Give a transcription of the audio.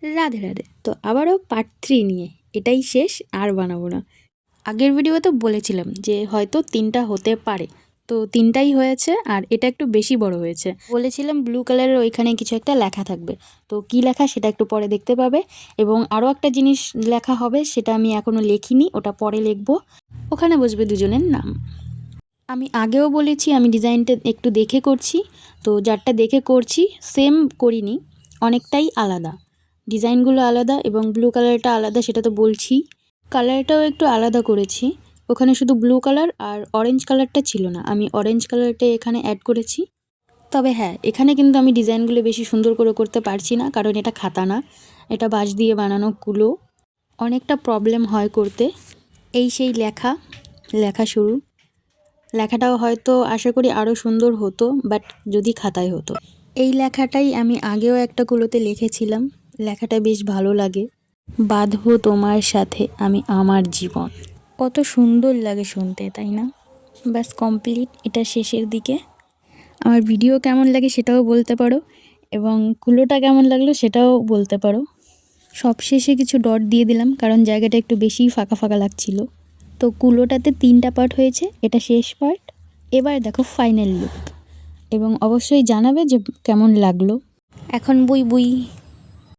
রাধে রাধে। তো আবারও পার্ট 3 নিয়ে, এটাই শেষ, আর বানাবো না। আগের ভিডিওতে বলেছিলাম যে হয়তো 3টা হতে পারে, তো 3টাই হয়েছে। আর এটা একটু বেশি বড় হয়েছে। বলেছিলাম ব্লু কালারের ওইখানে কিছু একটা লেখা থাকবে, তো কি লেখা সেটা একটু পরে দেখতে পাবে। এবং আরও একটা জিনিস লেখা হবে, সেটা আমি এখনও লিখিনি, ওটা পরে লিখবো। ওখানে বসবে দুজনের নাম। আমি আগেও বলেছি আমি ডিজাইনটা একটু দেখে করছি, তো যারটা দেখে করছি সেম করিনি, অনেকটাই আলাদা, ডিজাইনগুলো আলাদা এবং ব্লু কালারটা আলাদা, সেটা তো বলছি। কালারটাও একটু আলাদা করেছি, ওখানে শুধু ব্লু কালার আর অরেঞ্জ কালারটা ছিল না, আমি অরেঞ্জ কালারটা এখানে অ্যাড করেছি। তবে হ্যাঁ, এখানে কিন্তু আমি ডিজাইনগুলো বেশি সুন্দর করে করতে পারছি না, কারণ এটা খাতা না, এটা বাঁশ দিয়ে বানানো কুলো, অনেকটা প্রবলেম হয় করতে। এই সেই লেখা শুরু, লেখাটাও হয়তো আশা করি আরও সুন্দর হতো, বাট যদি খাতায় হতো। এই লেখাটাই আমি আগেও একটা কুলোতে লিখেছিলাম, লেখাটা বেশ ভালো লাগে। বাঁধবো তোমার সাথে আমি আমার জীবন, কত সুন্দর লাগে শুনতে, তাই না? ব্যাস কমপ্লিট, এটা শেষের দিকে। আমার ভিডিও কেমন লাগে সেটাও বলতে পারো, এবং কুলোটা কেমন লাগলো সেটাও বলতে পারো। সব শেষে কিছু ডট দিয়ে দিলাম, কারণ জায়গাটা একটু বেশিই ফাঁকা ফাঁকা লাগছিল। তো কুলোটাতে 3টা পার্ট হয়েছে, এটা শেষ পার্ট। এবার দেখো ফাইনাল লুক, এবং অবশ্যই জানাবে যে কেমন লাগলো। এখন বুই বুই।